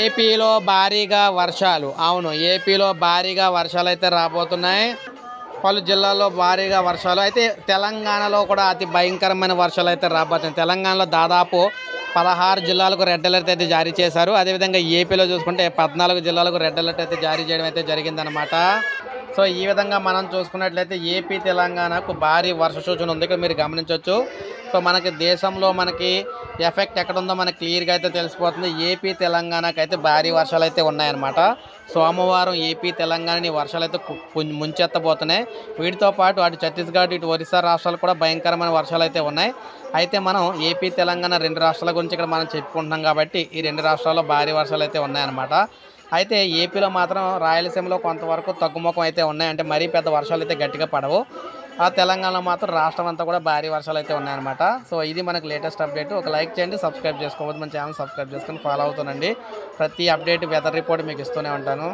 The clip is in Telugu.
ఏపీలో భారీగా వర్షాలు. అవును, ఏపీలో భారీగా వర్షాలు అయితే రాబోతున్నాయి. పలు జిల్లాల్లో భారీగా వర్షాలు అయితే, తెలంగాణలో కూడా అతి భయంకరమైన వర్షాలు అయితే రాబోతున్నాయి. తెలంగాణలో దాదాపు 16 జిల్లాలకు రెడ్ అలర్ట్ అయితే జారీ చేశారు. అదేవిధంగా ఏపీలో చూసుకుంటే 14 జిల్లాలకు రెడ్ అలర్ట్ అయితే జారీ చేయడం అయితే జరిగిందనమాట. సో ఈ విధంగా మనం చూసుకున్నట్లయితే ఏపీ తెలంగాణకు భారీ వర్ష సూచన ఉంది. ఇక్కడ మీరు గమనించవచ్చు. సో మనకి దేశంలో మనకి ఎఫెక్ట్ ఎక్కడ ఉందో మనకి క్లియర్గా అయితే తెలిసిపోతుంది. ఏపీ తెలంగాణకు అయితే భారీ వర్షాలు అయితే ఉన్నాయన్నమాట. సోమవారం ఏపీ తెలంగాణని వర్షాలు అయితే ముంచెత్తబోతున్నాయి. వీటితో పాటు అటు ఛత్తీస్గఢ్ ఇటు ఒరిస్సా రాష్ట్రాలు కూడా భయంకరమైన వర్షాలు అయితే ఉన్నాయి. అయితే మనం ఏపీ తెలంగాణ 2 రాష్ట్రాల గురించి ఇక్కడ మనం చెప్పుకుంటున్నాం కాబట్టి ఈ 2 రాష్ట్రాల్లో భారీ వర్షాలు అయితే ఉన్నాయన్నమాట. అయితే ఏపీలో మాత్రం రాయలసీమలో కొంతవరకు తగ్గుముఖం అయితే ఉన్నాయి. అంటే మరీ పెద్ద వర్షాలు అయితే గట్టిగా పడవు. ఆ తెలంగాణలో మాత్రం రాష్ట్రం అంతా కూడా భారీ వర్షాలు అయితే ఉన్నాయన్నమాట. సో ఇది మనకు లేటెస్ట్ అప్డేట్. ఒక లైక్ చేయండి, సబ్స్క్రైబ్ చేసుకోవద్దు, మన ఛానల్ సబ్స్క్రైబ్ చేసుకొని ఫాలో అవుతానండి. ప్రతి అప్డేట్ వెదర్ రిపోర్ట్ మీకు ఇస్తూనే ఉంటాను.